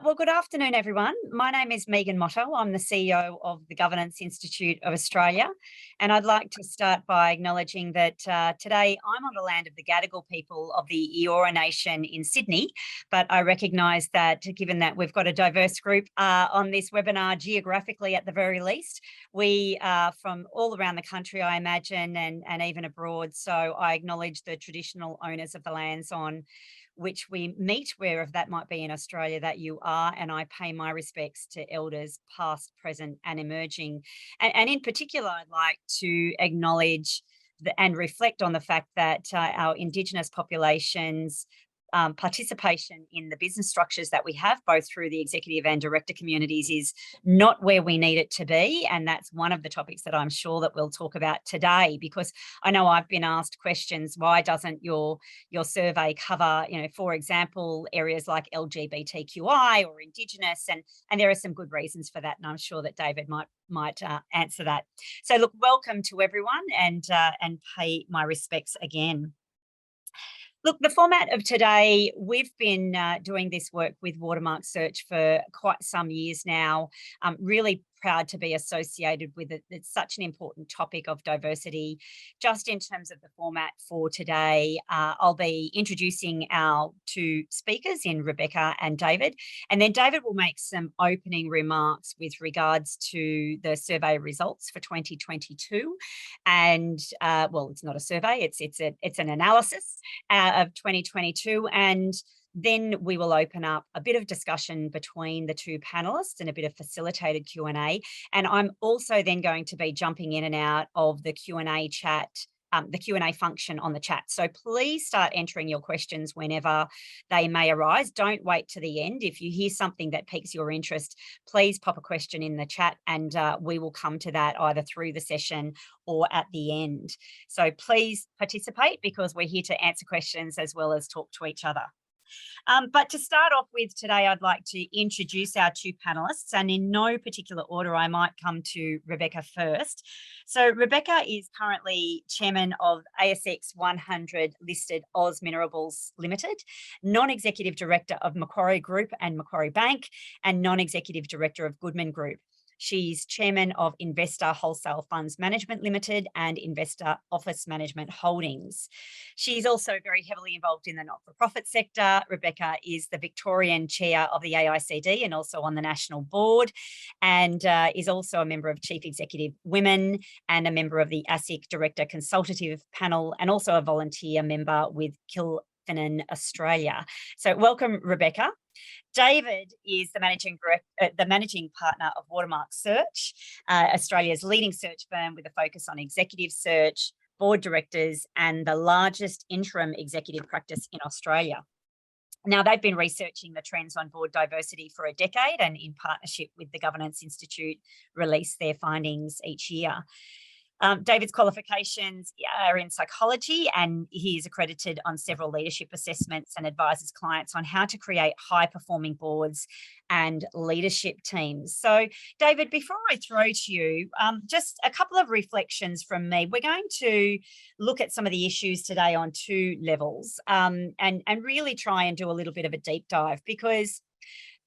Well, good afternoon, everyone. My name is Megan Motto. I'm the CEO of the Governance Institute of Australia. And I'd like to start by acknowledging that today I'm on the land of the Gadigal people of the Eora Nation in Sydney. But I recognise that given that we've got a diverse group on this webinar, geographically at the very least, we are from all around the country, I imagine, and even abroad. So I acknowledge the traditional owners of the lands on which we meet, wherever that might be in Australia that you are, and I pay my respects to elders past, present and emerging. And in particular, I'd like to acknowledge and reflect on the fact that our Indigenous populations participation in the business structures that we have, both through the executive and director communities, is not where we need it to be. And that's one of the topics that I'm sure that we'll talk about today, because I know I've been asked questions, why doesn't your survey cover, for example, areas like LGBTQI or Indigenous? And there are some good reasons for that. And I'm sure that David might answer that. So look, welcome to everyone, and pay my respects again. Look, the format of today, we've been doing this work with Watermark Search for quite some years now. I'm really proud to be associated with it. It's such an important topic of diversity. Just in terms of the format for today, I'll be introducing our two speakers in Rebecca and David, and then David will make some opening remarks with regards to the survey results for 2022. And well, it's not a survey, it's an analysis of 2022, and then we will open up a bit of discussion between the two panelists and a bit of facilitated Q&A. And I'm also then going to be jumping in and out of the Q&A chat, the Q&A function on the chat. So please start entering your questions whenever they may arise. Don't wait to the end. If you hear something that piques your interest, please pop a question in the chat, and we will come to that either through the session or at the end. So please participate, because we're here to answer questions as well as talk to each other. But to start off with today, I'd like to introduce our two panelists, and in no particular order, I might come to Rebecca first. So Rebecca is currently chairman of ASX 100 listed Oz Minerables Limited, non-executive director of Macquarie Group and Macquarie Bank, and non-executive director of Goodman Group. She's chairman of Investor Wholesale Funds Management Limited and Investor Office Management Holdings. She's also very heavily involved in the not-for-profit sector. Rebecca is the Victorian chair of the AICD and also on the national board, and is also a member of Chief Executive Women and a member of the ASIC Director Consultative Panel, and also a volunteer member with Kilfinnan Australia. So welcome, Rebecca. David is the managing partner of Watermark Search, Australia's leading search firm with a focus on executive search, board directors, and the largest interim executive practice in Australia. Now, they've been researching the trends on board diversity for a decade, and in partnership with the Governance Institute, release their findings each year. David's qualifications are in psychology, and he is accredited on several leadership assessments and advises clients on how to create high-performing boards and leadership teams. So, David, before I throw to you, just a couple of reflections from me. We're going to look at some of the issues today on two levels, and really try and do a little bit of a deep dive, because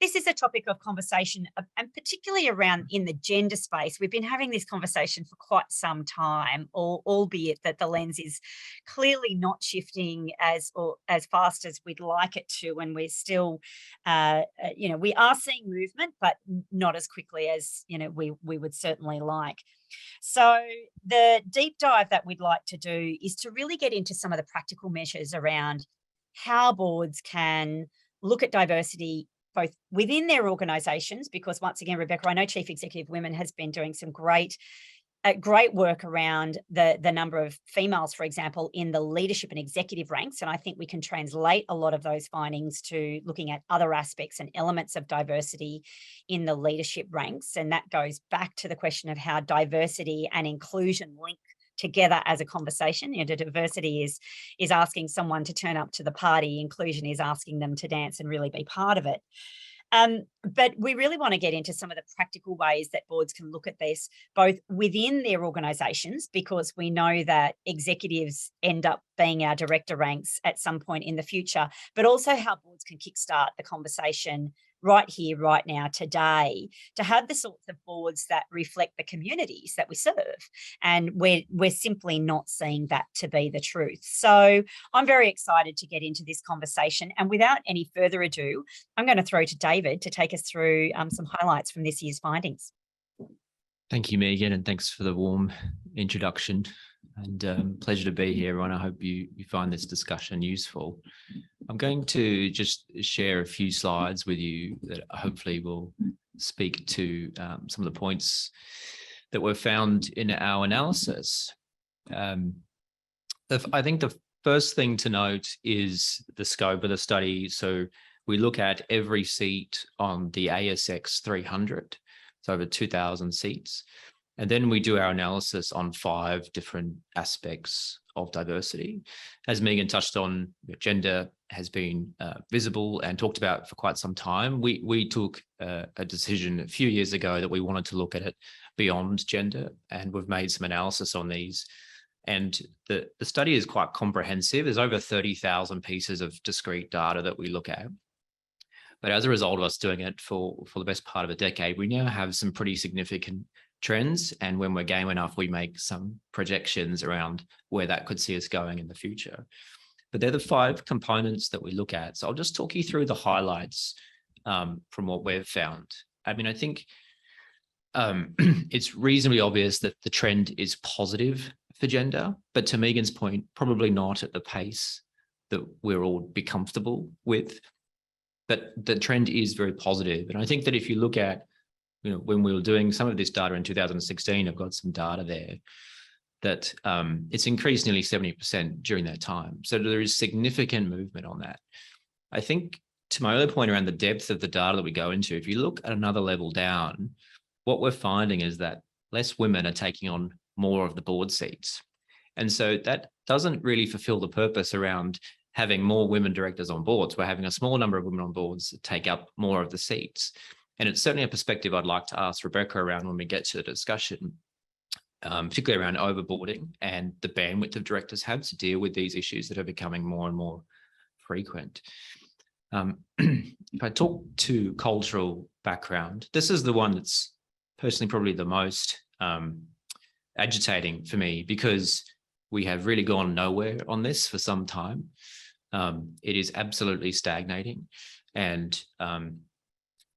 this is a topic of conversation, and particularly around in the gender space. We've been having this conversation for quite some time, albeit that the lens is clearly not shifting as fast as we'd like it to, and we're still, we are seeing movement, but not as quickly as we would certainly like. So the deep dive that we'd like to do is to really get into some of the practical measures around how boards can look at diversity both within their organisations, because once again, Rebecca, I know Chief Executive Women has been doing some great work around the number of females, for example, in the leadership and executive ranks. And I think we can translate a lot of those findings to looking at other aspects and elements of diversity in the leadership ranks. And that goes back to the question of how diversity and inclusion link together as a conversation. Diversity is asking someone to turn up to the party. Inclusion is asking them to dance and really be part of it. But we really want to get into some of the practical ways that boards can look at this, both within their organisations, because we know that executives end up being our director ranks at some point in the future, but also how boards can kickstart the conversation right here, right now, today, to have the sorts of boards that reflect the communities that we serve. And we're simply not seeing that to be the truth. So I'm very excited to get into this conversation. And without any further ado, I'm going to throw to David to take us through some highlights from this year's findings. Thank you, Megan, and thanks for the warm introduction. And pleasure to be here, everyone. I hope you find this discussion useful. I'm going to just share a few slides with you that hopefully will speak to some of the points that were found in our analysis. I think the first thing to note is the scope of the study. So we look at every seat on the ASX 300. It's over 2,000 seats. And then we do our analysis on 5 different aspects of diversity. As Megan touched on, gender has been visible and talked about for quite some time. We took a decision a few years ago that we wanted to look at it beyond gender, and we've made some analysis on these. And the study is quite comprehensive. There's over 30,000 pieces of discrete data that we look at. But as a result of us doing it for the best part of a decade, we now have some pretty significant trends. And when we're game enough, we make some projections around where that could see us going in the future. But they're the 5 components that we look at. So I'll just talk you through the highlights from what we've found. I mean, I think it's reasonably obvious that the trend is positive for gender, but to Megan's point, probably not at the pace that we're all be comfortable with. But the trend is very positive. And I think that if you look at, when we were doing some of this data in 2016, I've got some data there, that it's increased nearly 70% during that time. So there is significant movement on that. I think to my earlier point around the depth of the data that we go into, if you look at another level down, what we're finding is that less women are taking on more of the board seats. And so that doesn't really fulfill the purpose around having more women directors on boards. We're having a small number of women on boards that take up more of the seats. And it's certainly a perspective I'd like to ask Rebecca around when we get to the discussion, particularly around overboarding and the bandwidth of directors have to deal with these issues that are becoming more and more frequent. If I talk to cultural background, this is the one that's personally probably the most agitating for me, because we have really gone nowhere on this for some time. It is absolutely stagnating, and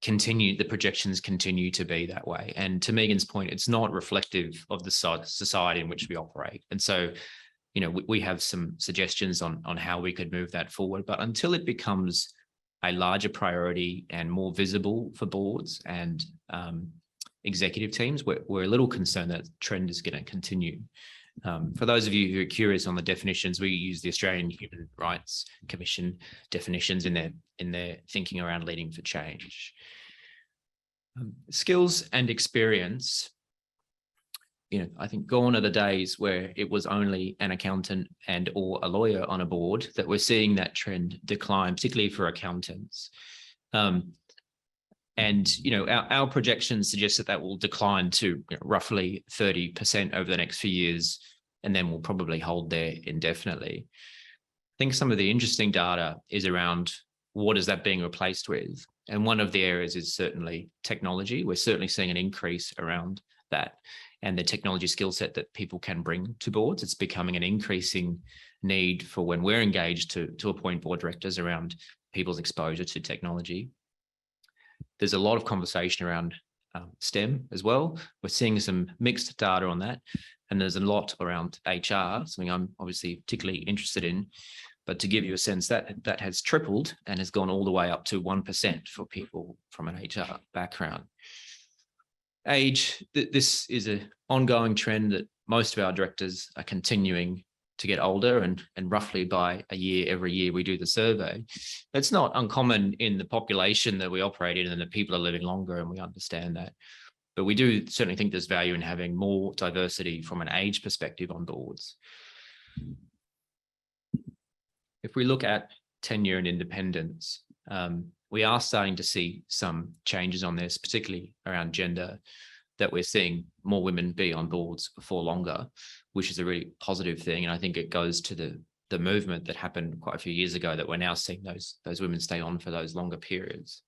the projections continue to be that way. And to Megan's point, it's not reflective of the society in which we operate. And so, we have some suggestions on how we could move that forward. But until it becomes a larger priority and more visible for boards and executive teams, we're a little concerned that trend is going to continue. For those of you who are curious on the definitions, we use the Australian Human Rights Commission definitions in their thinking around leading for change. Skills and experience, I think gone are the days where it was only an accountant and or a lawyer on a board. That we're seeing that trend decline, particularly for accountants. And our projections suggest that will decline to roughly 30% over the next few years, and then we'll probably hold there indefinitely. I think some of the interesting data is around what is that being replaced with, and one of the areas is certainly technology. We're certainly seeing an increase around that, and the technology skill set that people can bring to boards. It's becoming an increasing need for when we're engaged to appoint board directors around people's exposure to technology. There's a lot of conversation around STEM as well. We're seeing some mixed data on that. And there's a lot around HR, something I'm obviously particularly interested in. But to give you a sense, that has tripled and has gone all the way up to 1% for people from an HR background. Age, this is an ongoing trend that most of our directors are continuing to get older, and roughly by a year, every year we do the survey. It's not uncommon in the population that we operate in, and that people are living longer, and we understand that. But we do certainly think there's value in having more diversity from an age perspective on boards. If we look at tenure and independence, we are starting to see some changes on this, particularly around gender, that we're seeing more women be on boards for longer, which is a really positive thing. And I think it goes to the movement that happened quite a few years ago, that we're now seeing those women stay on for those longer periods.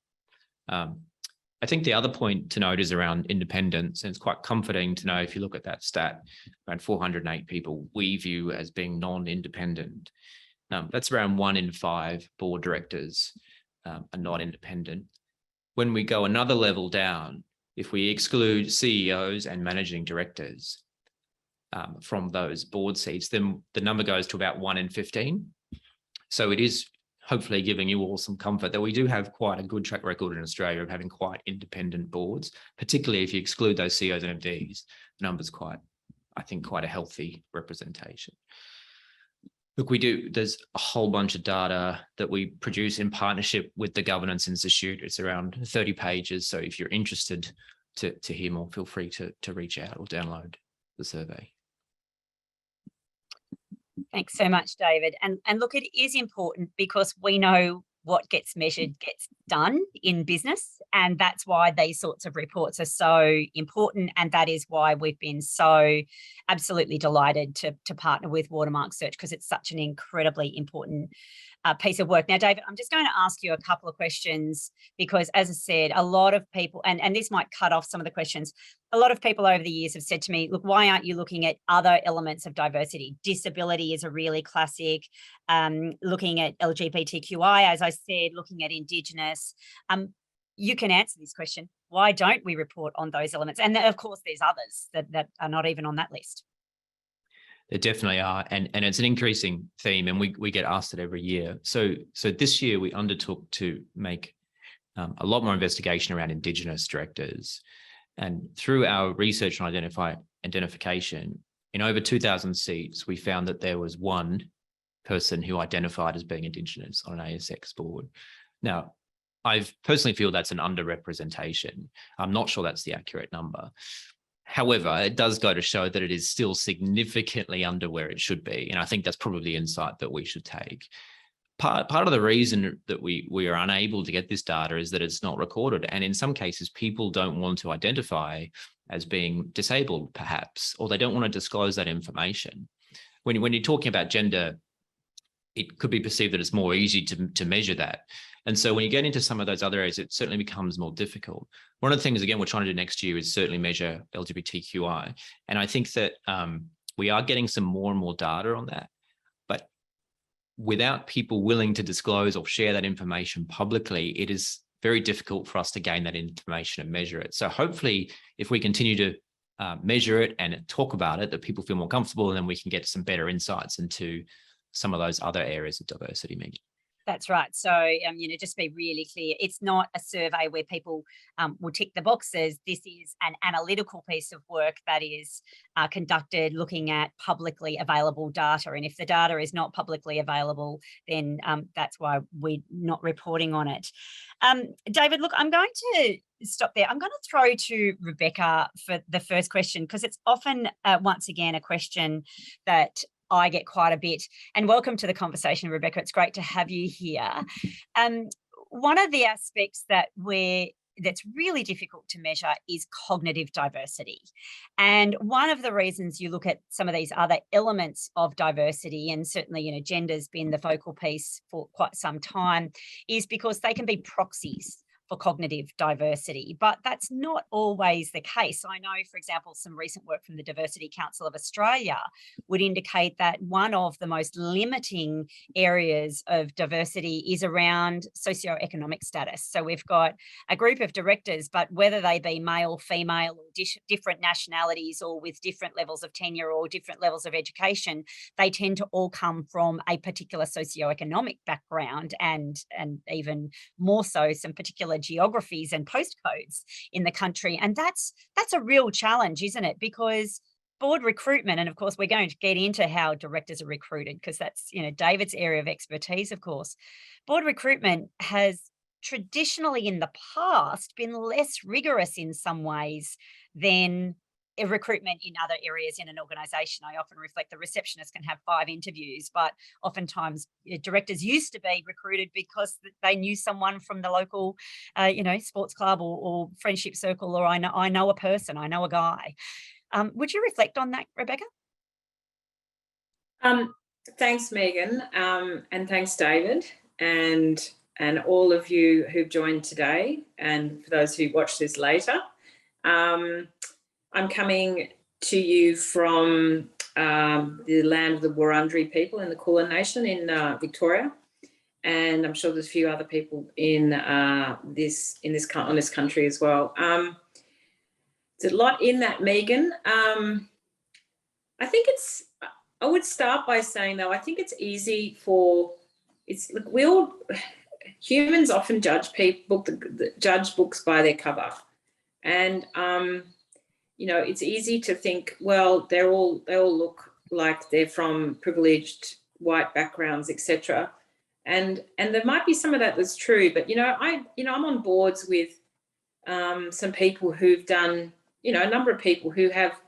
I think the other point to note is around independence, and it's quite comforting to know if you look at that stat, around 408 people we view as being non-independent. That's around 1 in 5 board directors are not independent. When we go another level down, if we exclude CEOs and managing directors from those board seats, then the number goes to about 1 in 15. So it is hopefully giving you all some comfort that we do have quite a good track record in Australia of having quite independent boards, particularly if you exclude those CEOs and MDs. The number's quite a healthy representation. Look, there's a whole bunch of data that we produce in partnership with the Governance Institute. It's around 30 pages. So if you're interested to hear more, feel free to reach out or download the survey. Thanks so much, David. And look, it is important because we know what gets measured gets done in business, and that's why these sorts of reports are so important, and that is why we've been so absolutely delighted to partner with Watermark Search, because it's such an incredibly important piece of work. Now, David, I'm just going to ask you a couple of questions because, as I said, a lot of people, and this might cut off some of the questions, a lot of people over the years have said to me, look, why aren't you looking at other elements of diversity? Disability is a really classic, looking at LGBTQI, as I said, looking at Indigenous. You can answer this question. Why don't we report on those elements? And of course, there's others that are not even on that list. There definitely are, and it's an increasing theme, and we get asked it every year. So this year we undertook to make a lot more investigation around Indigenous directors, and through our research and identification, in over 2,000 seats, we found that there was one person who identified as being Indigenous on an ASX board. Now, I personally feel that's an underrepresentation. I'm not sure that's the accurate number. However, it does go to show that it is still significantly under where it should be. And I think that's probably the insight that we should take. Part of the reason that we are unable to get this data is that it's not recorded. And in some cases, people don't want to identify as being disabled, perhaps, or they don't want to disclose that information. When you're talking about gender, it could be perceived that it's more easy to measure that. And so when you get into some of those other areas, it certainly becomes more difficult. One of the things, again, we're trying to do next year is certainly measure LGBTQI. And I think that we are getting some more and more data on that. But without people willing to disclose or share that information publicly, it is very difficult for us to gain that information and measure it. So hopefully, if we continue to measure it and talk about it, that people feel more comfortable, and then we can get some better insights into some of those other areas of diversity, Megan. That's right. So, just be really clear. It's not a survey where people will tick the boxes. This is an analytical piece of work that is conducted looking at publicly available data. And if the data is not publicly available, then that's why we're not reporting on it. David, look, I'm going to stop there. I'm going to throw to Rebecca for the first question, because it's often, once again, a question that I get quite a bit. And welcome to the conversation, Rebecca. It's great to have you here. One of the aspects that's really difficult to measure is cognitive diversity. And one of the reasons you look at some of these other elements of diversity, and certainly, gender's been the focal piece for quite some time, is because they can be proxies for cognitive diversity, but that's not always the case. I know, for example, some recent work from the Diversity Council of Australia would indicate that one of the most limiting areas of diversity is around socioeconomic status. So we've got a group of directors, but whether they be male, female, or different nationalities, or with different levels of tenure or different levels of education, they tend to all come from a particular socioeconomic background, and even more so some particular geographies and postcodes in the country. And that's a real challenge, isn't it? Because board recruitment, and of course we're going to get into how directors are recruited, because that's David's area of expertise, of course. Board recruitment has traditionally in the past been less rigorous in some ways than a recruitment in other areas in an organisation. I often reflect the receptionist can have 5 interviews, but oftentimes directors used to be recruited because they knew someone from the local, sports club or friendship circle, or I know a person, I know a guy. Would you reflect on that, Rebecca? Thanks, Megan, and thanks, David. And and all of you who've joined today, and for those who watch this later. I'm coming to you from the land of the Wurundjeri people in the Kulin Nation in Victoria, and I'm sure there's a few other people in on this country as well. There's a lot in that, Megan. I would start by saying, though, I think it's easy humans often judge books by their cover, and it's easy to think, well, they all look like they're from privileged white backgrounds, etc. And there might be some of that that's true, but I'm on boards with some people who've done, a number of people who have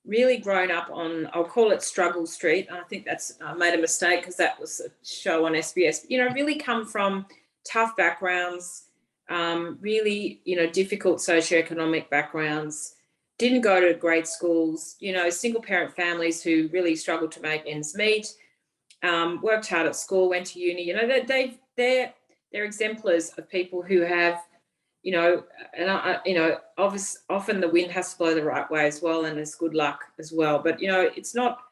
really grown up on, I'll call it Struggle Street. I think that's made a mistake because that was a show on SBS. Really come from tough backgrounds, really, difficult socioeconomic backgrounds, didn't go to great schools, single parent families who really struggled to make ends meet, worked hard at school, went to uni. They're exemplars of people who have, often the wind has to blow the right way as well, and there's good luck as well. But it's not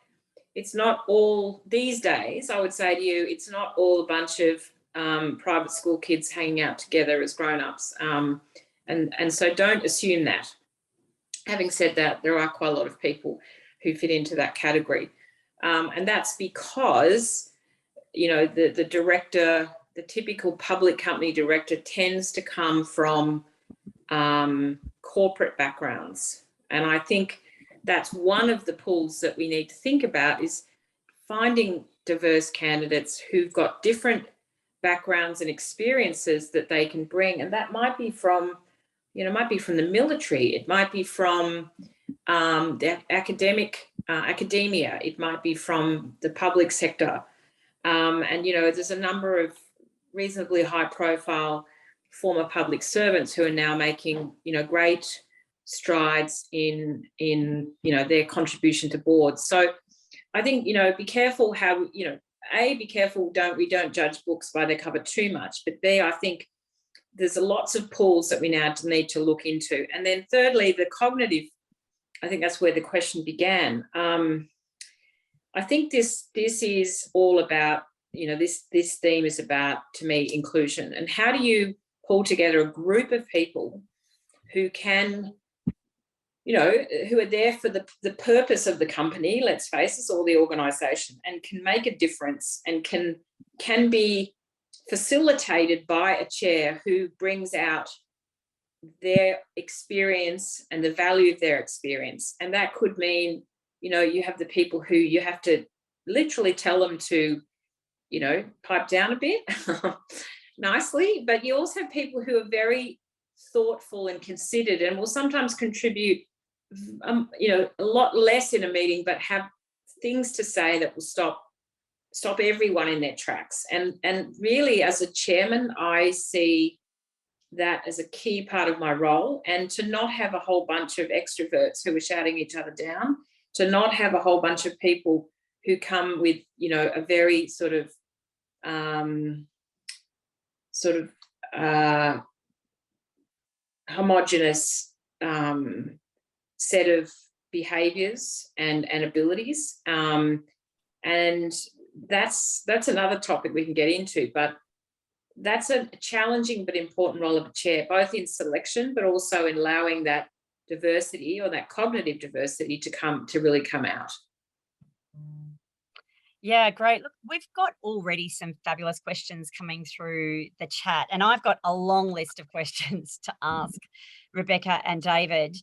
all these days. I would say to you, it's not all a bunch of private school kids hanging out together as grown-ups, and so don't assume that. Having said that, there are quite a lot of people who fit into that category, and that's because the director, the typical public company director, tends to come from corporate backgrounds. And I think that's one of the pools that we need to think about, is finding diverse candidates who've got different backgrounds and experiences that they can bring. And that might be from, the military, it might be from the academia, it might be from the public sector. And there's a number of reasonably high profile former public servants who are now making great strides in their contribution to boards. So I think be careful how be careful we don't judge books by their cover too much, but I think there's lots of pools that we now need to look into. And then thirdly, the cognitive, I think that's where the question began. I think this is all about, this theme is about, to me, inclusion. And how do you pull together a group of people who can, who are there for the purpose of the company, let's face it, or the organisation, and can make a difference and can be facilitated by a chair who brings out their experience and the value of their experience. And that could mean, you have the people who you have to literally tell them to, pipe down a bit nicely, but you also have people who are very thoughtful and considered and will sometimes contribute, a lot less in a meeting, but have things to say that will stop everyone in their tracks. And really, as a chairman, I see that as a key part of my role, and to not have a whole bunch of extroverts who are shouting each other down, to not have a whole bunch of people who come with, a very sort of homogenous set of behaviours and abilities, and that's another topic we can get into. But that's a challenging but important role of a chair, both in selection but also in allowing that diversity, or that cognitive diversity, to really come out. Yeah, great. Look, we've got already some fabulous questions coming through the chat, and I've got a long list of questions to ask Rebecca and David.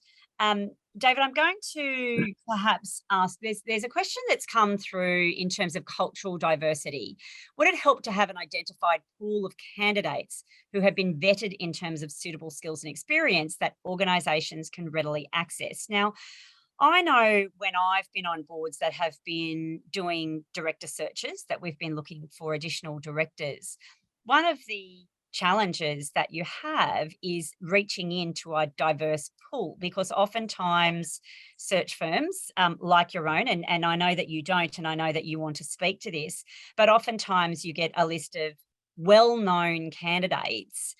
David, I'm going to perhaps ask, there's a question that's come through in terms of cultural diversity. Would it help to have an identified pool of candidates who have been vetted in terms of suitable skills and experience that organisations can readily access? Now, I know when I've been on boards that have been doing director searches, that we've been looking for additional directors, one of the challenges that you have is reaching into a diverse pool, because oftentimes search firms like your own, and I know that you don't, and I know that you want to speak to this, but oftentimes you get a list of well-known candidates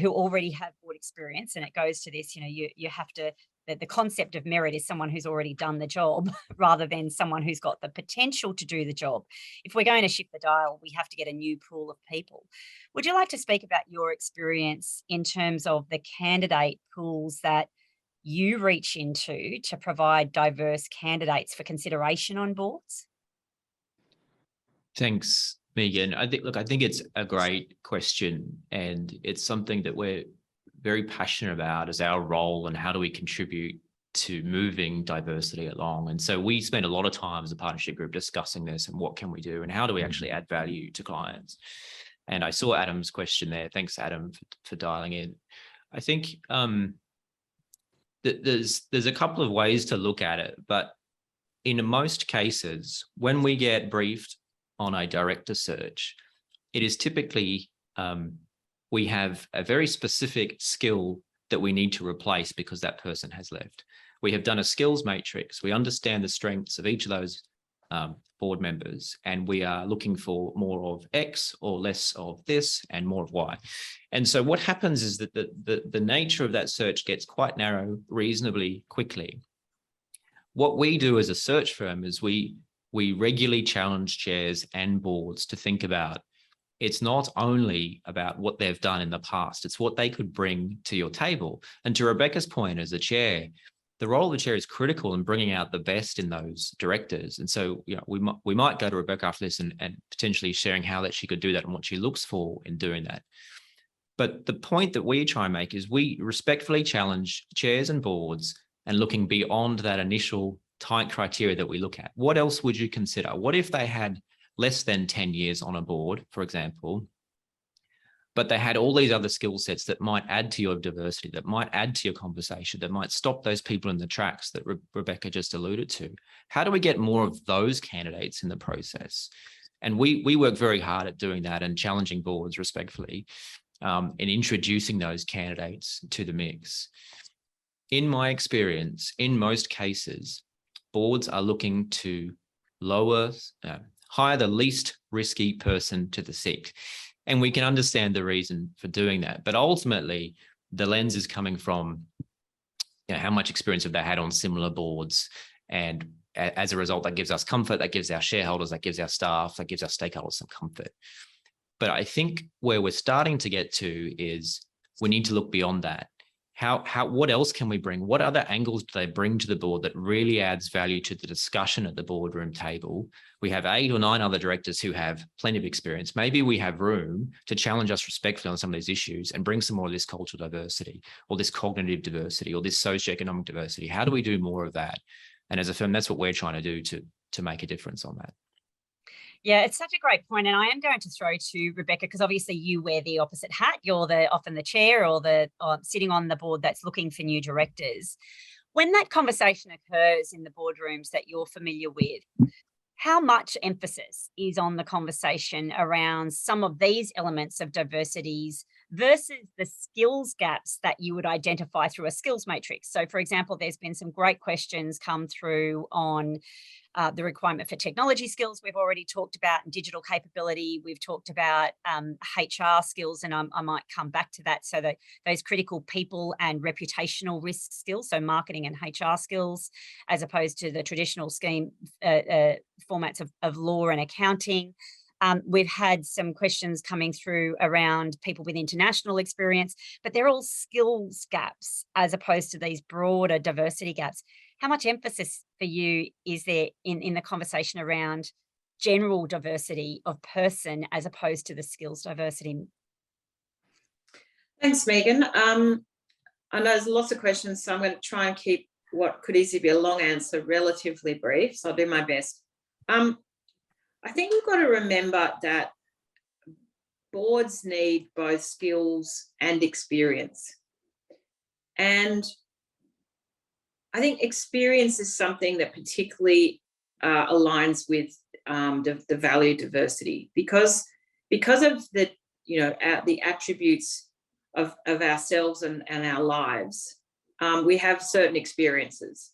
who already have board experience. And it goes to this, you have to, the concept of merit is someone who's already done the job rather than someone who's got the potential to do the job. If we're going to shift the dial, we have to get a new pool of people. Would you like to speak about your experience in terms of the candidate pools that you reach into to provide diverse candidates for consideration on boards? Thanks, Megan. I think it's a great question, and it's something that we're very passionate about as our role and how do we contribute to moving diversity along. And so we spend a lot of time as a partnership group discussing this and what can we do and how do we actually add value to clients. And I saw Adam's question there. Thanks, Adam, for dialing in. I think there's a couple of ways to look at it, but in most cases, when we get briefed on a director search, it is typically we have a very specific skill that we need to replace because that person has left. We have done a skills matrix. We understand the strengths of each of those board members, and we are looking for more of X or less of this and more of Y. And so what happens is that the nature of that search gets quite narrow reasonably quickly. What we do as a search firm is we regularly challenge chairs and boards to think about, it's not only about what they've done in the past, it's what they could bring to your table. And to Rebecca's point as a chair, the role of the chair is critical in bringing out the best in those directors. And so, we might go to Rebecca after this and potentially sharing how that she could do that and what she looks for in doing that. But the point that we try and make is we respectfully challenge chairs and boards and looking beyond that initial tight criteria that we look at. What else would you consider? What if they had less than 10 years on a board, for example, but they had all these other skill sets that might add to your diversity, that might add to your conversation, that might stop those people in the tracks that Rebecca just alluded to? How do we get more of those candidates in the process? And we work very hard at doing that and challenging boards respectfully in introducing those candidates to the mix. In my experience, in most cases, boards are looking to hire the least risky person to the seat. And we can understand the reason for doing that. But ultimately, the lens is coming from how much experience have they had on similar boards. And as a result, that gives us comfort, that gives our shareholders, that gives our staff, that gives our stakeholders some comfort. But I think where we're starting to get to is we need to look beyond that. What else can we bring? What other angles do they bring to the board that really adds value to the discussion at the boardroom table? We have 8 or 9 other directors who have plenty of experience. Maybe we have room to challenge us respectfully on some of these issues and bring some more of this cultural diversity or this cognitive diversity or this socioeconomic diversity. How do we do more of that? And as a firm, that's what we're trying to do to make a difference on that. Yeah, it's such a great point. And I am going to throw to Rebecca, because obviously you wear the opposite hat. You're often the chair or sitting on the board that's looking for new directors. When that conversation occurs in the boardrooms that you're familiar with, how much emphasis is on the conversation around some of these elements of diversities versus the skills gaps that you would identify through a skills matrix? So, for example, there's been some great questions come through on the requirement for technology skills we've already talked about, and digital capability. We've talked about HR skills, and I might come back to that. So that those critical people and reputational risk skills, so marketing and HR skills, as opposed to the traditional scheme formats of law and accounting. We've had some questions coming through around people with international experience, but they're all skills gaps as opposed to these broader diversity gaps. How much emphasis for you is there in the conversation around general diversity of person as opposed to the skills diversity? Thanks, Megan. I know there's lots of questions, so I'm going to try and keep what could easily be a long answer relatively brief, so I'll do my best. I think we've got to remember that boards need both skills and experience. And I think experience is something that particularly aligns with the value diversity, because of the the attributes of ourselves and our lives. We have certain experiences,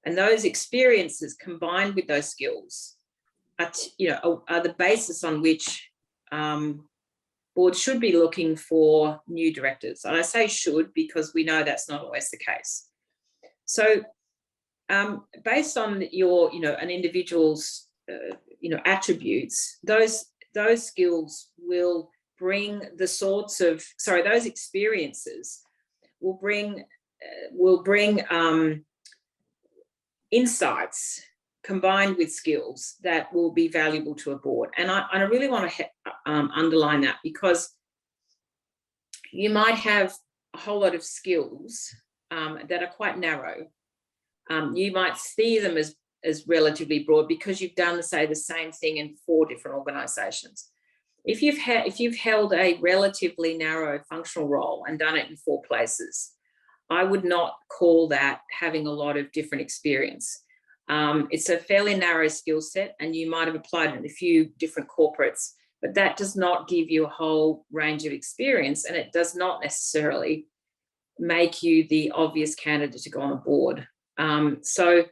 and those experiences combined with those skills are the basis on which boards should be looking for new directors. And I say should because we know that's not always the case. So based on your, an individual's, attributes, those skills will bring those experiences will bring insights combined with skills that will be valuable to a board. And I really want to underline that, because you might have a whole lot of skills that are quite narrow. You might see them as relatively broad because you've done, say, the same thing in 4 different organisations. If you've held a relatively narrow functional role and done it in 4 places, I would not call that having a lot of different experience. It's a fairly narrow skill set, and you might have applied it in a few different corporates, but that does not give you a whole range of experience, and it does not necessarily make you the obvious candidate to go on a board. So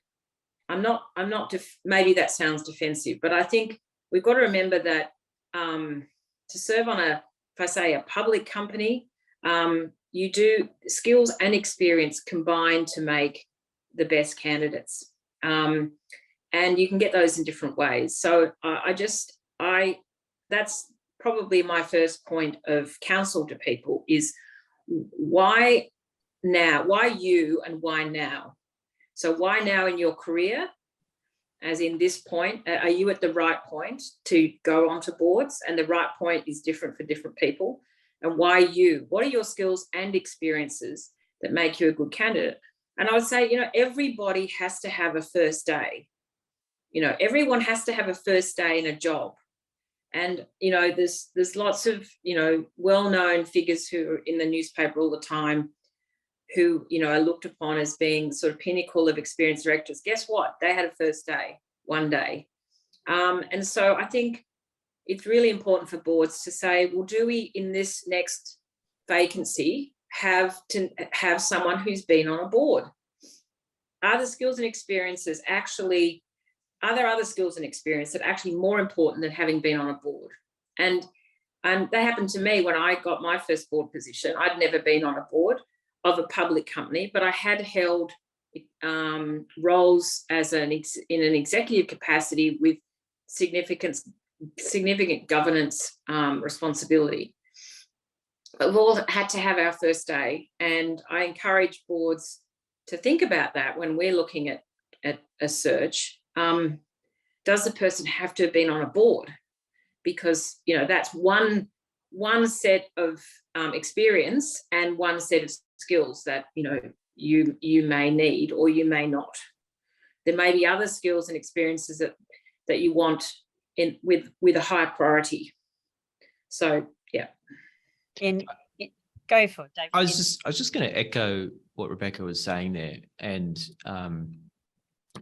I'm not maybe that sounds defensive, but I think we've got to remember that to serve on if I say a public company, you do skills and experience combine to make the best candidates. And you can get those in different ways. So that's probably my first point of counsel to people is why now? Why you and why now? So why now in your career? As in this point, are you at the right point to go onto boards? And the right point is different for different people. And why you? What are your skills and experiences that make you a good candidate? And I would say, everybody has to have a first day. Everyone has to have a first day in a job. And, there's lots of, well-known figures who are in the newspaper all the time who, are looked upon as being sort of pinnacle of experienced directors. Guess what? They had a first day, one day. And so I think it's really important for boards to say, well, do we, in this next vacancy, have someone who's been on a board? Are the skills and experiences are there other skills and experience that are actually more important than having been on a board? And that happened to me when I got my first board position. I'd never been on a board of a public company, but I had held roles in an executive capacity with significant governance responsibility. But we've all had to have our first day, and I encourage boards to think about that when we're looking at a search. Does the person have to have been on a board? Because that's one set of experience and one set of skills that you may need or you may not. There may be other skills and experiences that you want with a high priority. So yeah. Go for it, David. I was just going to echo what Rebecca was saying there, and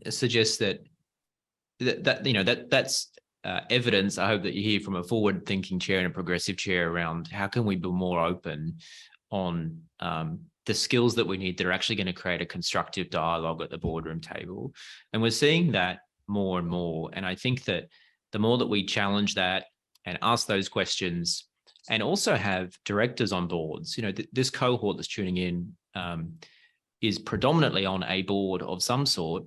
suggest that's evidence. I hope that you hear from a forward-thinking chair and a progressive chair around how can we be more open on the skills that we need that are actually going to create a constructive dialogue at the boardroom table. And we're seeing that more and more. And I think that the more that we challenge that and ask those questions, and also have directors on boards, this cohort that's tuning in is predominantly on a board of some sort.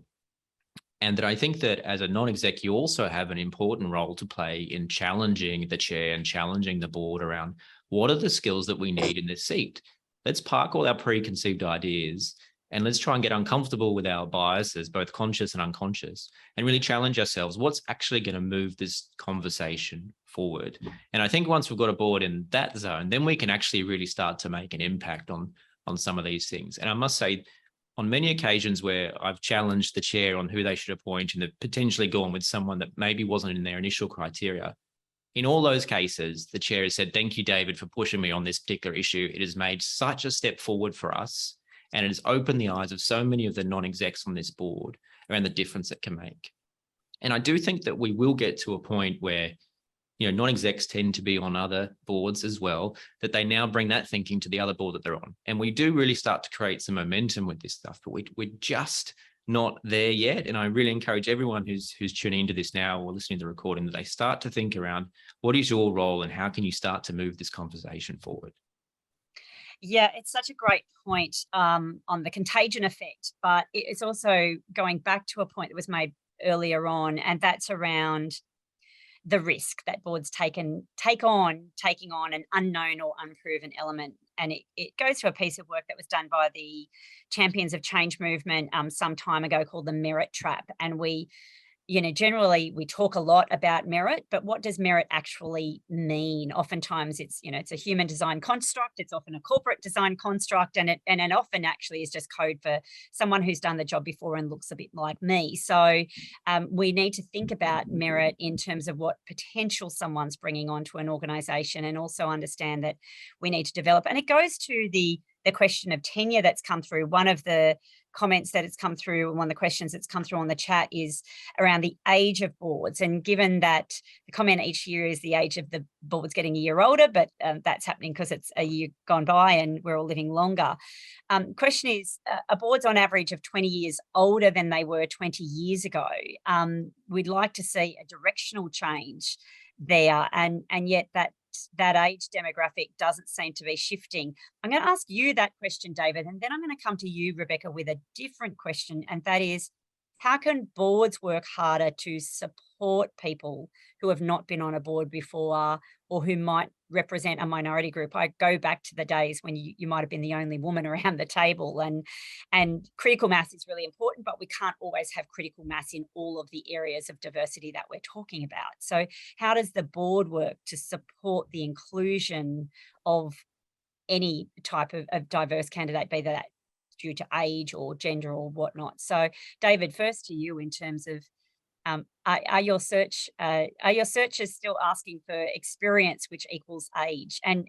And that I think that as a non-exec, you also have an important role to play in challenging the chair and challenging the board around what are the skills that we need in this seat. Let's park all our preconceived ideas and let's try and get uncomfortable with our biases, both conscious and unconscious, and really challenge ourselves. What's actually going to move this conversation forward? And I think once we've got a board in that zone, then we can actually really start to make an impact on some of these things. And I must say, on many occasions where I've challenged the chair on who they should appoint and they've potentially gone with someone that maybe wasn't in their initial criteria, in all those cases, the chair has said, thank you, David, for pushing me on this particular issue. It has made such a step forward for us, and it has opened the eyes of so many of the non-execs on this board around the difference it can make. And I do think that we will get to a point where non-execs tend to be on other boards as well, that they now bring that thinking to the other board that they're on. And we do really start to create some momentum with this stuff, but we're just not there yet. And I really encourage everyone who's tuning into this now or listening to the recording that they start to think around what is your role and how can you start to move this conversation forward. Yeah, it's such a great point on the contagion effect, but it's also going back to a point that was made earlier on, and that's around the risk that boards taking on an unknown or unproven element. And it goes to a piece of work that was done by the Champions of Change movement some time ago called the merit trap. And we, generally we talk a lot about merit, but what does merit actually mean? Oftentimes it's, it's a human design construct. It's often a corporate design construct, and it often actually is just code for someone who's done the job before and looks a bit like me. So we need to think about merit in terms of what potential someone's bringing onto an organization, and also understand that we need to develop. And it goes to the question of tenure that's come through. One of the comments that it's come through, and one of the questions that's come through on the chat is around the age of boards. And given that the comment each year is the age of the boards getting a year older, but that's happening because it's a year gone by and we're all living longer. Question is, are boards on average of 20 years older than they were 20 years ago? We'd like to see a directional change there, and yet that age demographic doesn't seem to be shifting. I'm going to ask you that question, David, and then I'm going to come to you, Rebecca, with a different question, and that is, how can boards work harder to support people who have not been on a board before, or who might represent a minority group? I go back to the days when you might have been the only woman around the table, and critical mass is really important, but we can't always have critical mass in all of the areas of diversity that we're talking about. So how does the board work to support the inclusion of any type of diverse candidate, be that due to age or gender or whatnot? So David, first to you, in terms of are your searches still asking for experience which equals age, and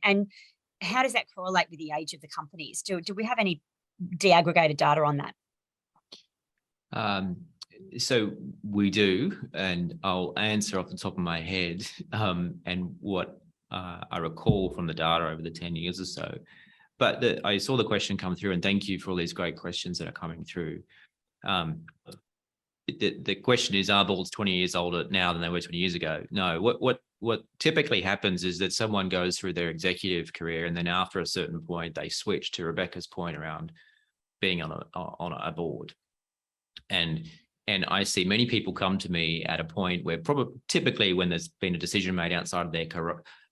how does that correlate with the age of the companies? Do we have any deaggregated data on that? So we do, and I'll answer off the top of my head and what I recall from the data over the 10 years or so. But I saw the question come through, and thank you for all these great questions that are coming through. The question is, are boards 20 years older now than they were 20 years ago? No. What typically happens is that someone goes through their executive career, and then after a certain point, they switch, to Rebecca's point around being on a board. And I see many people come to me at a point where typically when there's been a decision made outside of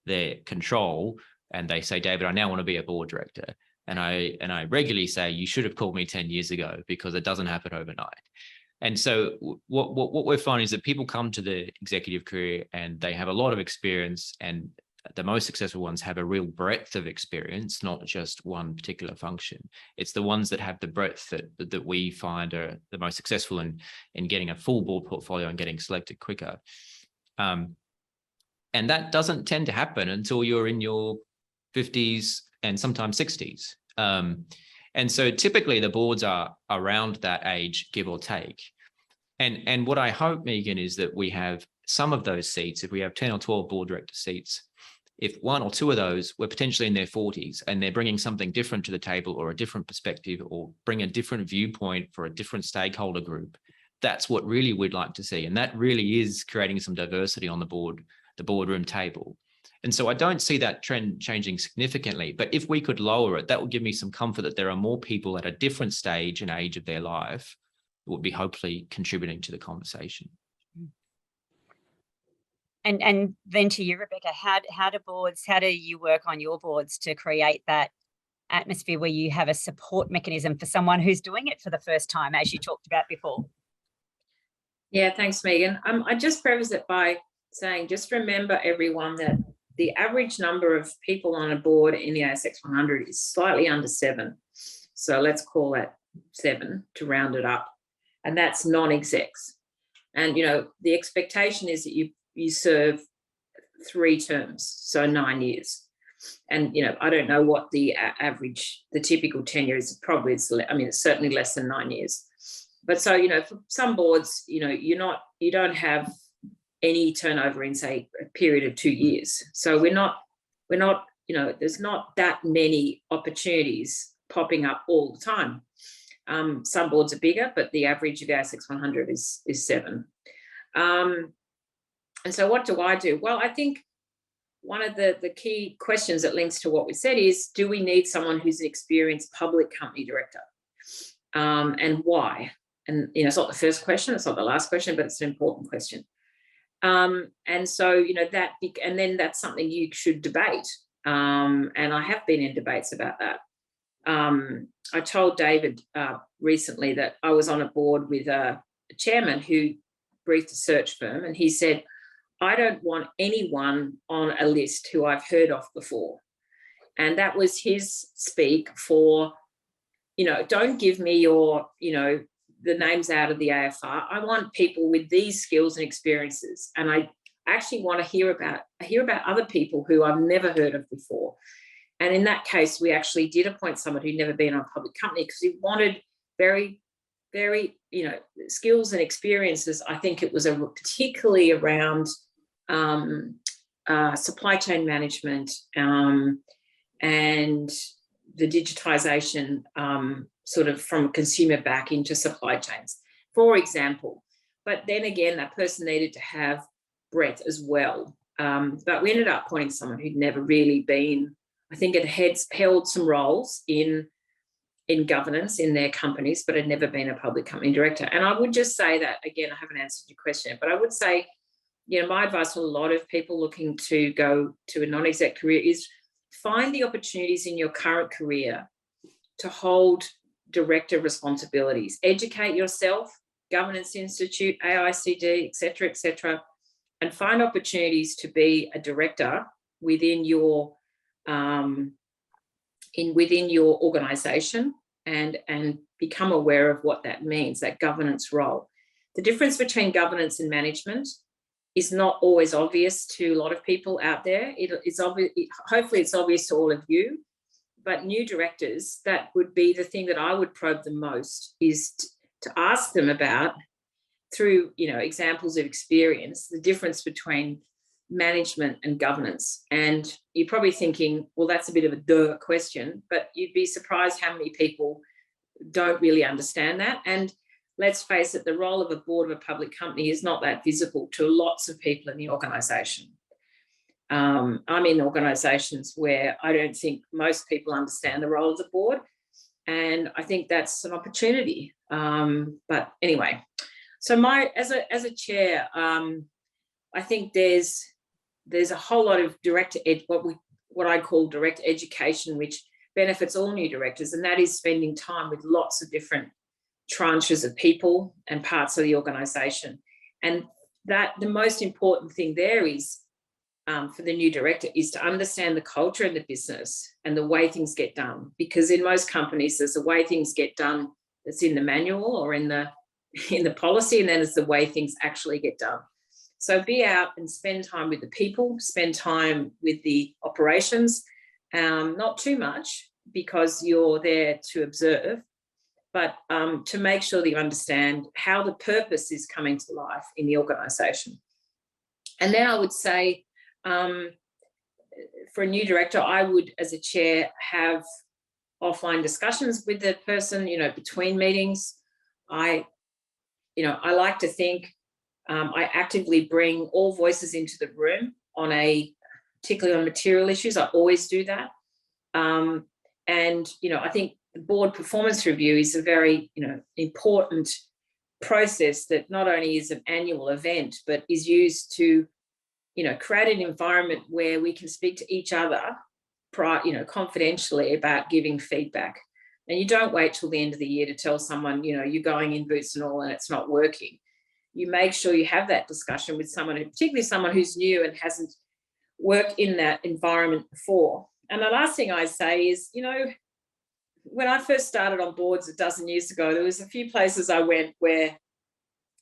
their control, and they say, David, I now want to be a board director. And I regularly say, you should have called me 10 years ago, because it doesn't happen overnight. And so what we're finding is that people come to the executive career and they have a lot of experience, and the most successful ones have a real breadth of experience, not just one particular function. It's the ones that have the breadth that we find are the most successful in getting a full board portfolio and getting selected quicker. And that doesn't tend to happen until you're in your 50s and sometimes 60s. And so typically the boards are around that age, give or take. And what I hope, Megan, is that we have some of those seats. If we have 10 or 12 board director seats, if one or two of those were potentially in their 40s and they're bringing something different to the table, or a different perspective, or bring a different viewpoint for a different stakeholder group, that's what really we'd like to see. And that really is creating some diversity on the boardroom table. And so I don't see that trend changing significantly, but if we could lower it, that would give me some comfort that there are more people at a different stage and age of their life that would be hopefully contributing to the conversation. And then to you, Rebecca, how do you work on your boards to create that atmosphere where you have a support mechanism for someone who's doing it for the first time, as you talked about before? Yeah, thanks, Megan. I just preface it by saying, just remember, everyone, that the average number of people on a board in the ASX 100 is slightly under 7. So let's call that 7 to round it up. And that's non-execs. And, the expectation is that you serve 3 terms, so 9 years. And, I don't know what the average, the typical tenure is. Probably it's certainly less than 9 years. But so, for some boards, you don't have any turnover in, say, a period of 2 years. So we're not, there's not that many opportunities popping up all the time. Some boards are bigger, but the average of the ASX 100 is 7. And so what do I do? Well, I think one of the key questions that links to what we said is, do we need someone who's an experienced public company director? And why? And, it's not the first question, it's not the last question, but it's an important question. And so, and then that's something you should debate. And I have been in debates about that. I told David recently that I was on a board with a chairman who briefed a search firm, and he said, I don't want anyone on a list who I've heard of before. And that was his speak for, don't give me your, the names out of the AFR. I want people with these skills and experiences. And I actually want to hear about other people who I've never heard of before. And in that case, we actually did appoint someone who'd never been on a public company, because he wanted very, very, skills and experiences. I think it was particularly around supply chain management and the digitization sort of from consumer back into supply chains, for example. But then again, that person needed to have breadth as well. But we ended up appointing someone who'd never really been, I think it had held some roles in governance in their companies, but had never been a public company director. And I would just say that, again, I haven't answered your question, but I would say, my advice to a lot of people looking to go to a non-exec career is find the opportunities in your current career to hold director responsibilities. Educate yourself, Governance Institute, AICD, et cetera, and find opportunities to be a director within your organisation and become aware of what that means, that governance role. The difference between governance and management is not always obvious to a lot of people out there. It's obvious. Hopefully it's obvious to all of you, but new directors, that would be the thing that I would probe the most, is to ask them about, through examples of experience, the difference between management and governance. And you're probably thinking, well, that's a bit of a duh question, but you'd be surprised how many people don't really understand that. And let's face it, the role of a board of a public company is not that visible to lots of people in the organisation. I'm in organisations where I don't think most people understand the role of the board, and I think that's an opportunity. But anyway, so as a chair, I think there's a whole lot of what I call direct education, which benefits all new directors, and that is spending time with lots of different tranches of people and parts of the organisation. And that the most important thing there is, for the new director, is to understand the culture in the business and the way things get done. Because in most companies, there's the way things get done that's in the manual or in the policy, and then there's the way things actually get done. So be out and spend time with the people, spend time with the operations, not too much because you're there to observe, but to make sure that you understand how the purpose is coming to life in the organisation. And then I would say, for a new director, I would, as a chair, have offline discussions with the person, between meetings. I like to think I actively bring all voices into the room particularly on material issues. I always do that. And, I think the board performance review is a very, important process that not only is an annual event, but is used to, create an environment where we can speak to each other, confidentially about giving feedback. And you don't wait till the end of the year to tell someone, you're going in boots and all and it's not working. You make sure you have that discussion with someone, particularly someone who's new and hasn't worked in that environment before. And the last thing I say is, when I first started on boards a dozen years ago, there was a few places I went where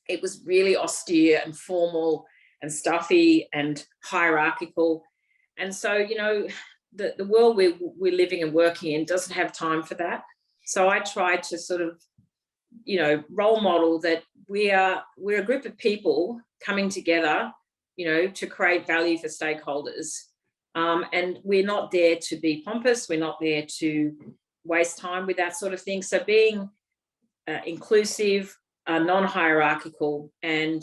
it was really austere and formal and stuffy and hierarchical. And so, the world we're living and working in doesn't have time for that. So I tried to sort of, role model that we're a group of people coming together, to create value for stakeholders. And we're not there to be pompous. We're not there to waste time with that sort of thing. So being inclusive, non-hierarchical, and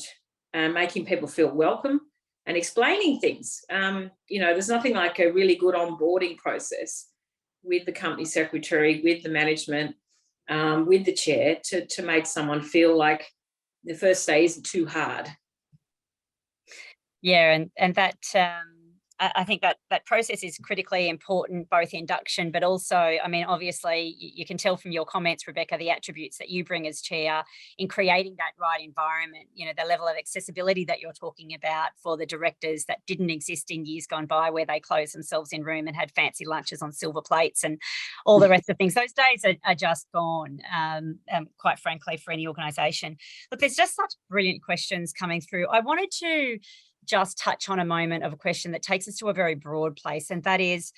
making people feel welcome and explaining things. There's nothing like a really good onboarding process with the company secretary, with the management, with the chair to make someone feel like the first day isn't too hard. Yeah, and that I think that process is critically important, both induction, but also, I mean, obviously you can tell from your comments, Rebecca, the attributes that you bring as chair in creating that right environment, the level of accessibility that you're talking about for the directors that didn't exist in years gone by, where they closed themselves in room and had fancy lunches on silver plates and all the rest of things. Those days are just gone, quite frankly, for any organisation. Look, there's just such brilliant questions coming through. I wanted to just touch on a moment of a question that takes us to a very broad place, and that is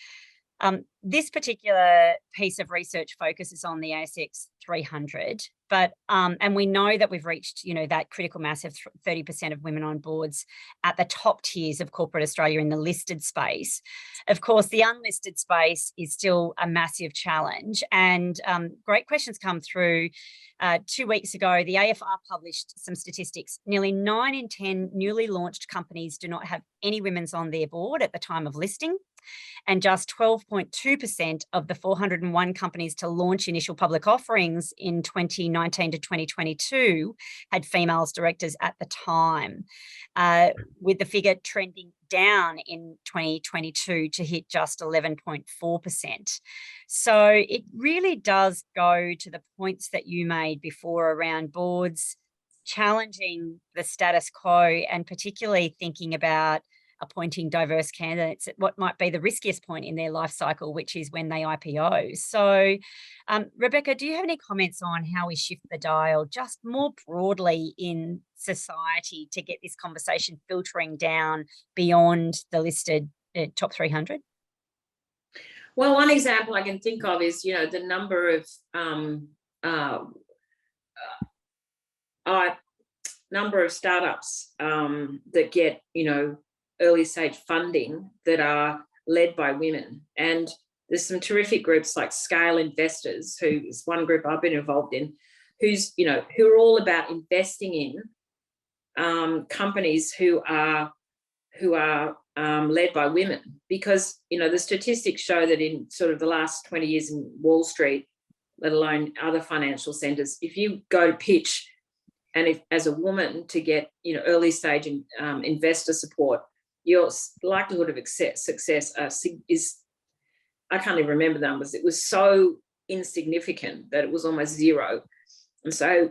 this particular piece of research focuses on the ASX 300, but and we know that we've reached that critical mass of 30% of women on boards at the top tiers of corporate Australia in the listed space. Of course, the unlisted space is still a massive challenge, and great questions come through. 2 weeks ago, the AFR published some statistics. Nearly 9 in 10 newly launched companies do not have any women's on their board at the time of listing. And just 12.2% of the 401 companies to launch initial public offerings in 2019 to 2022 had females directors at the time, with the figure trending down in 2022 to hit just 11.4%. So it really does go to the points that you made before around boards challenging the status quo, and particularly thinking about appointing diverse candidates at what might be the riskiest point in their life cycle, which is when they IPO. So, Rebecca, do you have any comments on how we shift the dial just more broadly in society to get this conversation filtering down beyond the listed top 300? Well, one example I can think of is, the number of startups that get, early stage funding that are led by women. And there's some terrific groups like Scale Investors, who is one group I've been involved in, who are all about investing in companies who are led by women, because the statistics show that in sort of the last 20 years in Wall Street, let alone other financial centres, if you go to pitch and if as a woman to get early stage investor support, your likelihood of success is, I can't even remember the numbers. It was so insignificant that it was almost zero. And so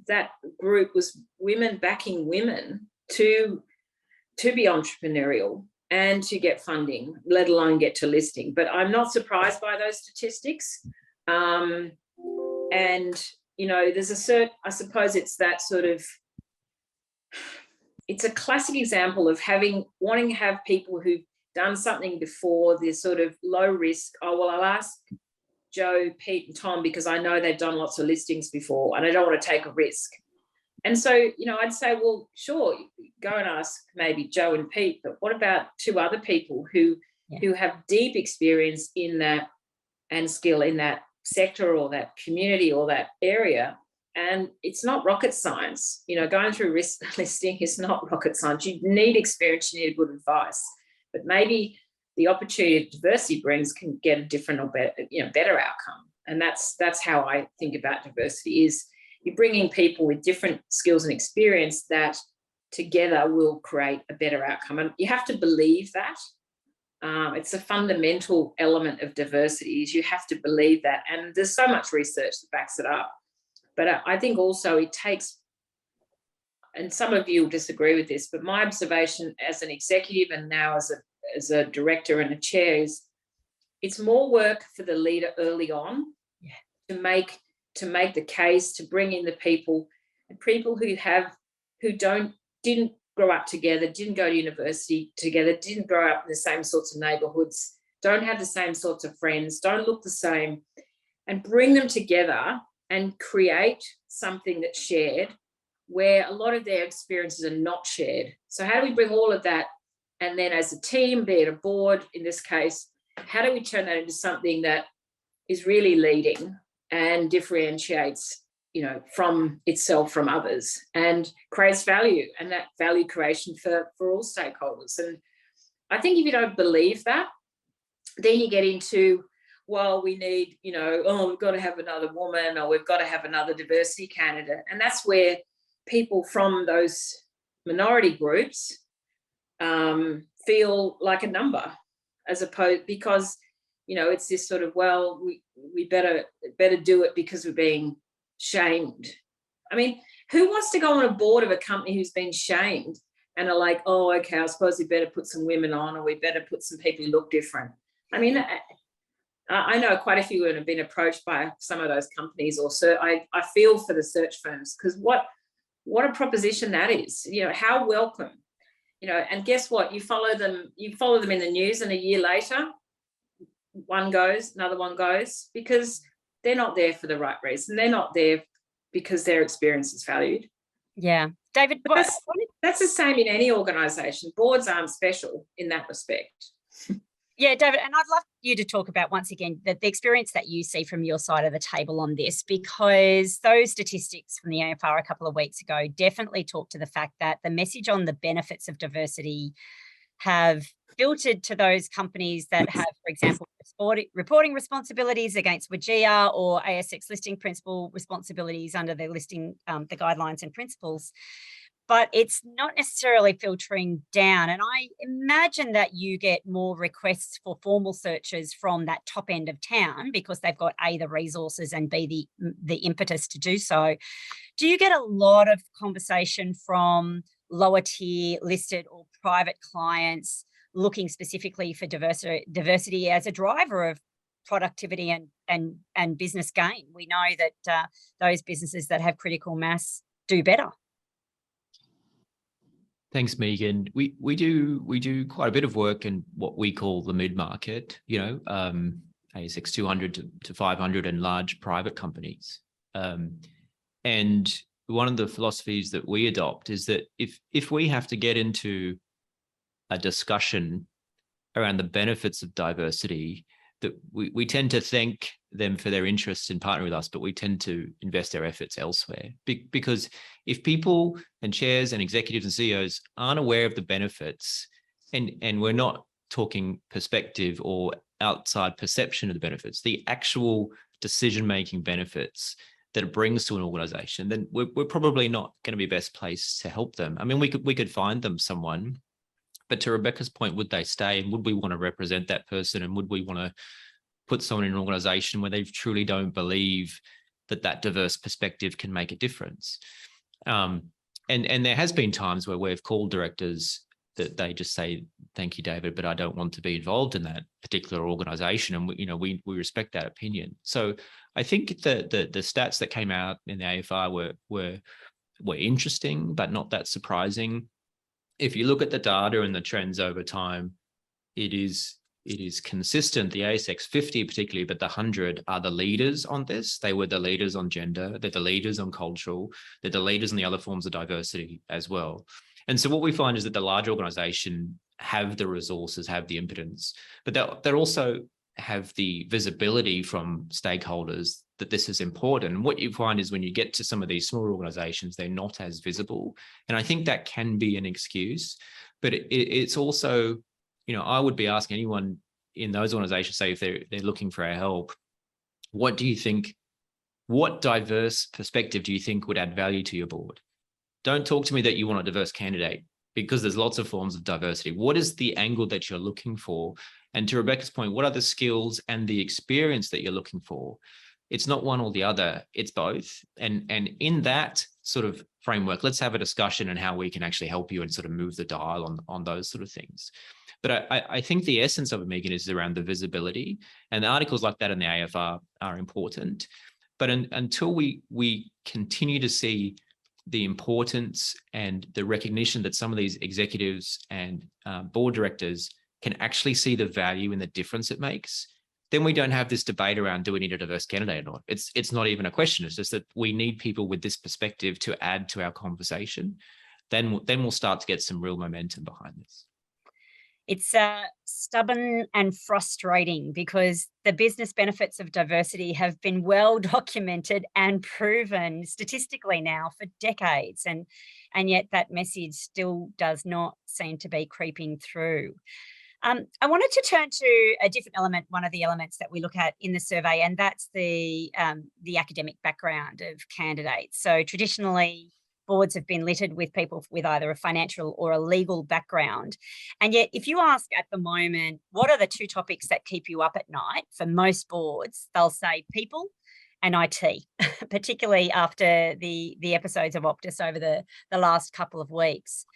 that group was women backing women to be entrepreneurial and to get funding, let alone get to listing. But I'm not surprised by those statistics. And, there's I suppose it's that sort of, it's a classic example of wanting to have people who've done something before. They're sort of low risk. Oh, well, I'll ask Joe, Pete and Tom because I know they've done lots of listings before and I don't want to take a risk. And so, I'd say, well, sure, go and ask maybe Joe and Pete, but what about 2 other people who have deep experience in that and skill in that sector or that community or that area? And it's not rocket science. Going through risk listing is not rocket science. You need experience, you need good advice, but maybe the opportunity diversity brings can get a different or better outcome. And that's how I think about diversity, is you're bringing people with different skills and experience that together will create a better outcome. And you have to believe that. It's a fundamental element of diversity, is you have to believe that. And there's so much research that backs it up. But I think also it takes, and some of you will disagree with this, but my observation as an executive and now as a director and a chair is it's more work for the leader early on to make the case, to bring in the people who didn't grow up together, didn't go to university together, didn't grow up in the same sorts of neighbourhoods, don't have the same sorts of friends, don't look the same, and bring them together and create something that's shared, where a lot of their experiences are not shared. So how do we bring all of that, and then as a team, be it a board in this case, how do we turn that into something that is really leading and differentiates from itself, from others, and creates value, and that value creation for all stakeholders. And I think if you don't believe that, then you get into, well, we need, we've got to have another woman, or we've got to have another diversity candidate. And that's where people from those minority groups feel like a number, as opposed, because, it's this sort of, well, we better do it because we're being shamed. I mean, who wants to go on a board of a company who's been shamed and are like, oh, okay, I suppose we better put some women on, or we better put some people who look different? I mean, I know quite a few have been approached by some of those companies, or I feel for the search firms, because what a proposition that is. How welcome, and guess what? You follow them in the news, and a year later, one goes, another one goes, because they're not there for the right reason. They're not there because their experience is valued. Yeah. David, that's the same in any organisation. Boards aren't special in that respect. Yeah, David, and I'd love you to talk about, once again, the experience that you see from your side of the table on this, because those statistics from the AFR a couple of weeks ago definitely talk to the fact that the message on the benefits of diversity have filtered to those companies that have, for example, reporting responsibilities against WGEA or ASX listing principle responsibilities under the listing, the guidelines and principles. But it's not necessarily filtering down. And I imagine that you get more requests for formal searches from that top end of town, because they've got A, the resources, and B, the impetus to do so. Do you get a lot of conversation from lower tier listed or private clients looking specifically for diversity as a driver of productivity and business gain? We know that those businesses that have critical mass do better. Thanks, Megan. We do quite a bit of work in what we call the mid-market, ASX 200 to 500 and large private companies. And one of the philosophies that we adopt is that if we have to get into a discussion around the benefits of diversity, that we tend to thank them for their interest in partnering with us, but we tend to invest our efforts elsewhere. Because if people and chairs and executives and CEOs aren't aware of the benefits, and we're not talking perspective or outside perception of the benefits, the actual decision-making benefits that it brings to an organization, then we're probably not going to be best placed to help them. I mean, we could find them someone, but to Rebecca's point, would they stay, and would we want to represent that person, and would we want to put someone in an organization where they truly don't believe that diverse perspective can make a difference? And there has been times where we've called directors that they just say, thank you, David, but I don't want to be involved in that particular organization. And we respect that opinion. So I think the stats that came out in the AFR were interesting, but not that surprising. If you look at the data and the trends over time, it is consistent. The ASX 50 particularly, but the 100 are the leaders on this. They were the leaders on gender. They're the leaders on cultural. They're the leaders in the other forms of diversity as well. And so what we find is that the large organization have the resources, have the impotence, but they also have the visibility from stakeholders that this is important. And what you find is when you get to some of these smaller organizations, they're not as visible. And I think that can be an excuse, but it's also, I would be asking anyone in those organizations, say if they're looking for our help, what diverse perspective do you think would add value to your board? Don't talk to me that you want a diverse candidate, because there's lots of forms of diversity. What is the angle that you're looking for? And to Rebecca's point, what are the skills and the experience that you're looking for? It's not one or the other, it's both. And in that sort of framework, let's have a discussion on how we can actually help you and sort of move the dial on those sort of things. But I think the essence of it, Megan, is around the visibility, and the articles like that in the AFR are important. But until we continue to see the importance and the recognition that some of these executives and board directors can actually see the value in the difference it makes, then we don't have this debate around, do we need a diverse candidate or not? It's not even a question. It's just that we need people with this perspective to add to our conversation. Then we'll start to get some real momentum behind this. It's stubborn and frustrating because the business benefits of diversity have been well documented and proven statistically now for decades, and yet that message still does not seem to be creeping through. I wanted to turn to a different element, one of the elements that we look at in the survey, and that's the academic background of candidates. So traditionally, boards have been littered with people with either a financial or a legal background. And yet, if you ask at the moment, what are the two topics that keep you up at night for most boards, they'll say people and IT, particularly after the episodes of Optus over the last couple of weeks.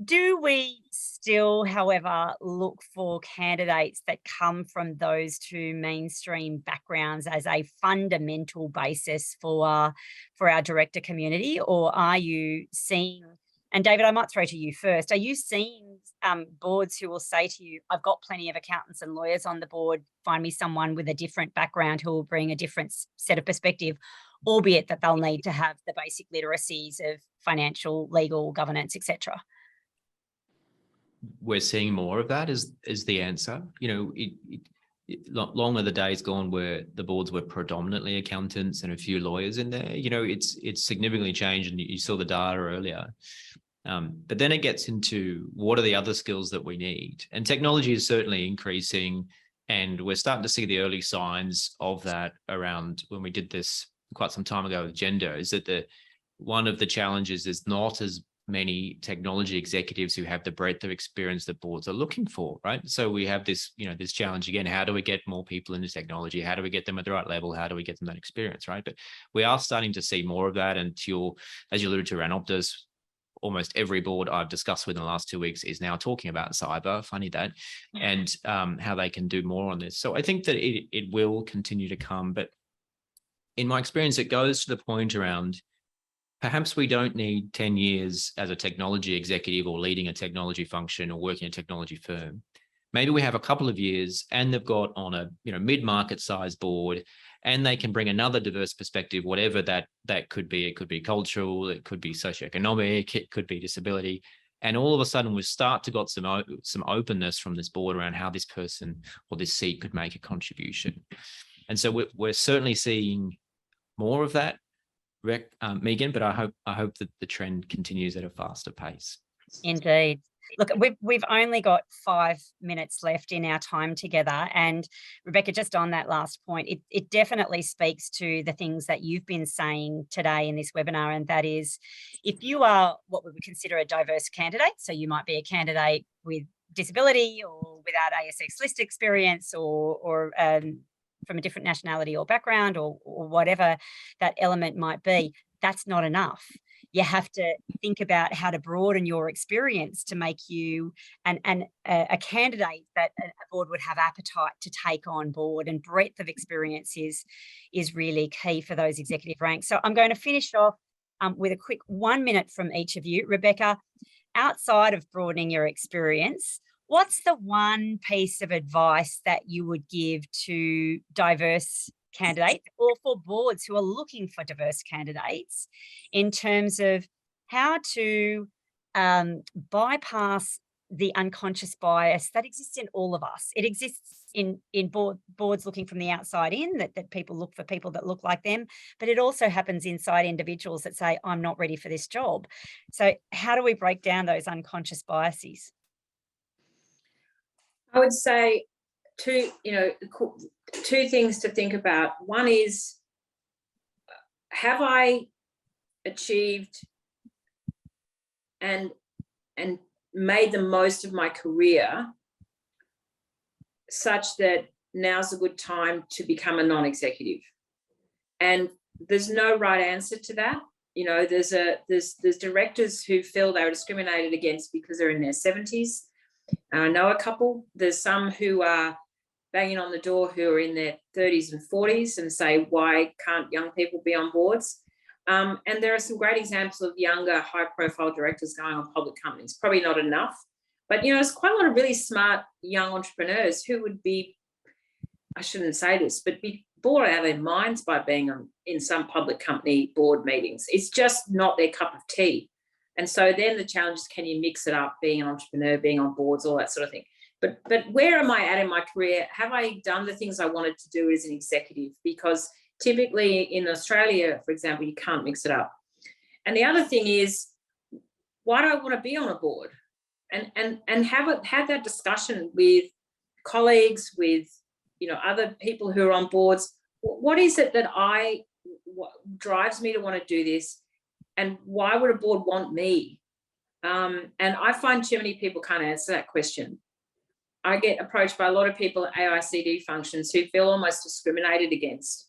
Do we still, however, look for candidates that come from those two mainstream backgrounds as a fundamental basis for our director community? Or are you seeing, and David, I might throw to you first, are you seeing boards who will say to you, I've got plenty of accountants and lawyers on the board, find me someone with a different background who will bring a different set of perspective, albeit that they'll need to have the basic literacies of financial, legal, governance, etc.? We're seeing more of that is the answer. Long are the days gone where the boards were predominantly accountants and a few lawyers in there. It's significantly changed, and you saw the data earlier. But then it gets into what are the other skills that we need, and technology is certainly increasing, and we're starting to see the early signs of that around when we did this quite some time ago with gender. Is that one of the challenges is not as many technology executives who have the breadth of experience that boards are looking for, right? So we have this, this challenge again. How do we get more people into technology? How do we get them at the right level? How do we get them that experience, right? But we are starting to see more of that. And as you alluded to around Optus, almost every board I've discussed with in the last 2 weeks is now talking about cyber, funny that, and how they can do more on this. So I think that it will continue to come. But in my experience, it goes to the point around, perhaps we don't need 10 years as a technology executive or leading a technology function or working in a technology firm. Maybe we have a couple of years and they've got on a mid-market size board, and they can bring another diverse perspective, whatever that could be. It could be cultural, it could be socioeconomic, it could be disability. And all of a sudden we start to got some openness from this board around how this person or this seat could make a contribution. And so we're certainly seeing more of that, Megan, but I hope that the trend continues at a faster pace. Indeed. Look, we've only got 5 minutes left in our time together, and Rebecca, just on that last point, it definitely speaks to the things that you've been saying today in this webinar, and that is, if you are what we would consider a diverse candidate, so you might be a candidate with disability or without ASX list experience or from a different nationality or background or whatever that element might be, that's not enough. You have to think about how to broaden your experience to make you a candidate that a board would have appetite to take on board, and breadth of experience is really key for those executive ranks. So I'm going to finish off with a quick 1 minute from each of you. Rebecca, outside of broadening your experience, what's the one piece of advice that you would give to diverse candidates or for boards who are looking for diverse candidates in terms of how to bypass the unconscious bias that exists in all of us? It exists in boards looking from the outside in, that people look for people that look like them, but it also happens inside individuals that say, I'm not ready for this job. So how do we break down those unconscious biases? I would say two things to think about. One is, have I achieved and made the most of my career such that now's a good time to become a non-executive? And there's no right answer to that. There's directors who feel they were discriminated against because they're in their 70s. I know a couple. There's some who are banging on the door who are in their 30s and 40s and say, why can't young people be on boards? And there are some great examples of younger, high-profile directors going on public companies. Probably not enough. But, there's quite a lot of really smart young entrepreneurs who would be, I shouldn't say this, but be bored out of their minds by being in some public company board meetings. It's just not their cup of tea. And so then the challenge is, can you mix it up, being an entrepreneur, being on boards, all that sort of thing. But where am I at in my career? Have I done the things I wanted to do as an executive? Because typically in Australia, for example, you can't mix it up. And the other thing is, why do I want to be on a board? And have that discussion with colleagues, with other people who are on boards. What is it that what drives me to want to do this? And why would a board want me? And I find too many people can't answer that question. I get approached by a lot of people at AICD functions who feel almost discriminated against.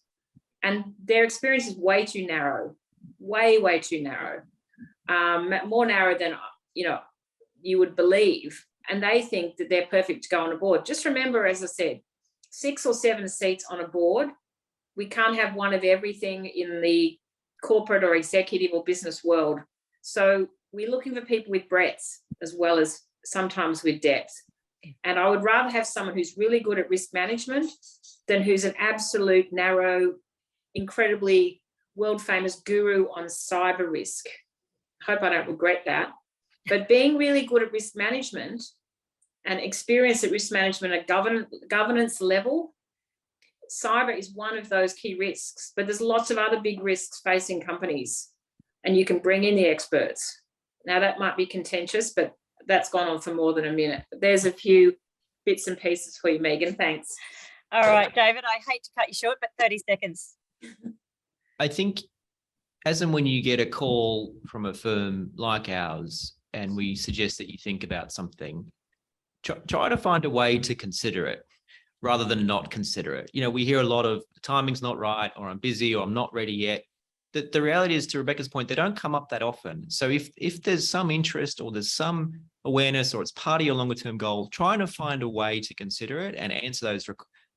And their experience is way too narrow, way too narrow, more narrow than, you would believe. And they think that they're perfect to go on a board. Just remember, as I said, 6 or 7 seats on a board. We can't have one of everything in the corporate or executive or business world. So we're looking for people with breadth as well as sometimes with depth. And I would rather have someone who's really good at risk management than who's an absolute narrow, incredibly world famous guru on cyber risk. Hope I don't regret that. But being really good at risk management and experience at risk management at governance level, cyber is one of those key risks, but there's lots of other big risks facing companies, and you can bring in the experts. Now that might be contentious, but that's gone on for more than a minute. There's a few bits and pieces for you, Megan. Thanks. All right, David, I hate to cut you short, but 30 seconds. I think as and when you get a call from a firm like ours and we suggest that you think about something, try to find a way to consider it rather than not consider it. We hear a lot of timing's not right, or I'm busy, or I'm not ready yet. The reality is, to Rebecca's point, they don't come up that often. So if there's some interest or there's some awareness or it's part of your longer term goal, trying to find a way to consider it and answer those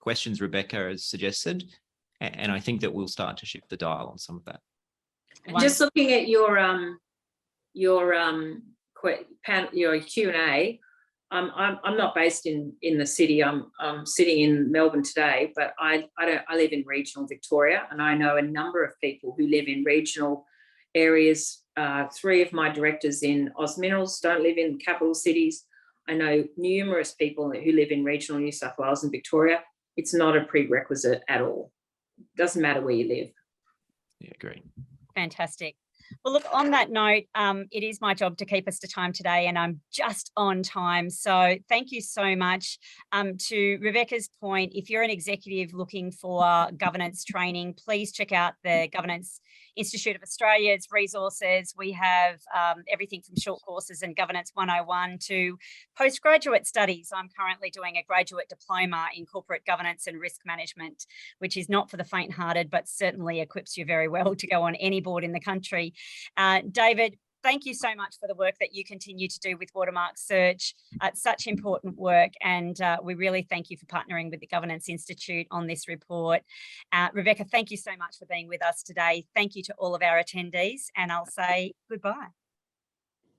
questions Rebecca has suggested. And I think that we'll start to shift the dial on some of that. Just looking at your Q&A, I'm not based in the city. I'm sitting in Melbourne today, but I live in regional Victoria, and I know a number of people who live in regional areas. 3 of my directors in Oz Minerals don't live in capital cities. I know numerous people who live in regional New South Wales and Victoria. It's not a prerequisite at all. Doesn't matter where you live. Yeah, great. Fantastic. Well, look, on that note, it is my job to keep us to time today, and I'm just on time. So thank you so much. To Rebecca's point, if you're an executive looking for governance training, please check out the Governance Institute of Australia's resources. We have everything from short courses and Governance 101 to postgraduate studies. I'm currently doing a graduate diploma in corporate governance and risk management, which is not for the faint-hearted, but certainly equips you very well to go on any board in the country. David, thank you so much for the work that you continue to do with Watermark Search. It's such important work, and we really thank you for partnering with the Governance Institute on this report. Rebecca, thank you so much for being with us today. Thank you to all of our attendees, and I'll say goodbye.